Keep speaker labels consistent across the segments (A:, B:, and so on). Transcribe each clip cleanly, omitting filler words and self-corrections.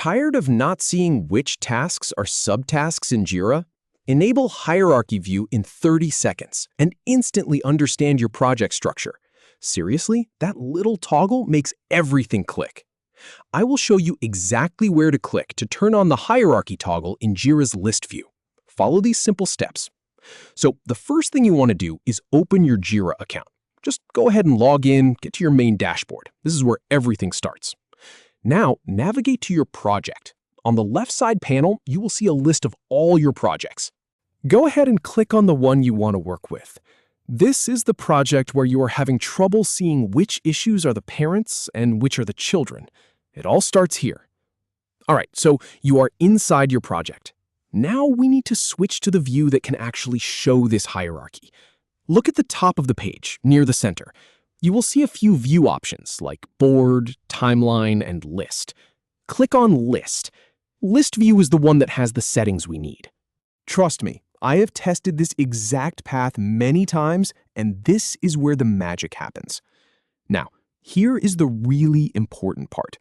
A: Tired of not seeing which tasks are subtasks in Jira? Enable Hierarchy View in 30 seconds and instantly understand your project structure. Seriously, that little toggle makes everything click. I will show you exactly where to click to turn on the hierarchy toggle in Jira's list view. Follow these simple steps. So the first thing you want to do is open your Jira account. Just go ahead and log in, get to your main dashboard. This is where everything starts. Now, navigate to your project. On the left side panel, you will see a list of all your projects. Go ahead and click on the one you want to work with. This is the project where you are having trouble seeing which issues are the parents and which are the children. It all starts here. All right, so you are inside your project. Now we need to switch to the view that can actually show this hierarchy. Look at the top of the page, near the center. You will see a few view options like Board, Timeline, and List. Click on List. List view is the one that has the settings we need. Trust me, I have tested this exact path many times, and this is where the magic happens. Now, here is the really important part.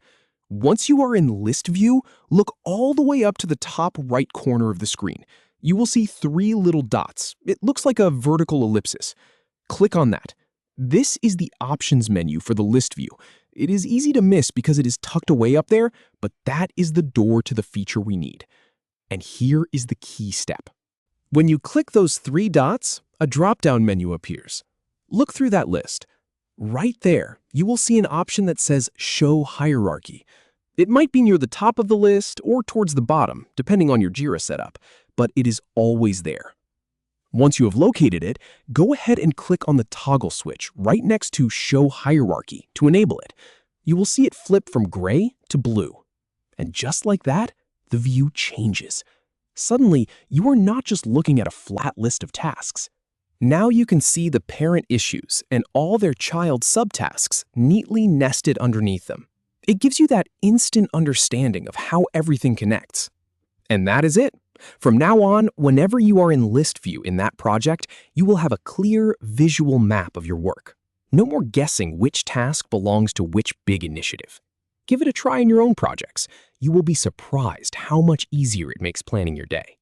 A: Once you are in List view, look all the way up to the top right corner of the screen. You will see 3 little dots. It looks like a vertical ellipsis. Click on that. This is the options menu for the list view. It is easy to miss because it is tucked away up there, but that is the door to the feature we need. And here is the key step. When you click those 3 dots, a drop-down menu appears. Look through that list. Right there, you will see an option that says Show Hierarchy. It might be near the top of the list or towards the bottom, depending on your Jira setup, but it is always there. Once you have located it, go ahead and click on the toggle switch right next to Show Hierarchy to enable it. You will see it flip from gray to blue. And just like that, the view changes. Suddenly, you are not just looking at a flat list of tasks. Now you can see the parent issues and all their child subtasks neatly nested underneath them. It gives you that instant understanding of how everything connects. And that is it. From now on, whenever you are in list view in that project, you will have a clear visual map of your work. No more guessing which task belongs to which big initiative. Give it a try in your own projects. You will be surprised how much easier it makes planning your day.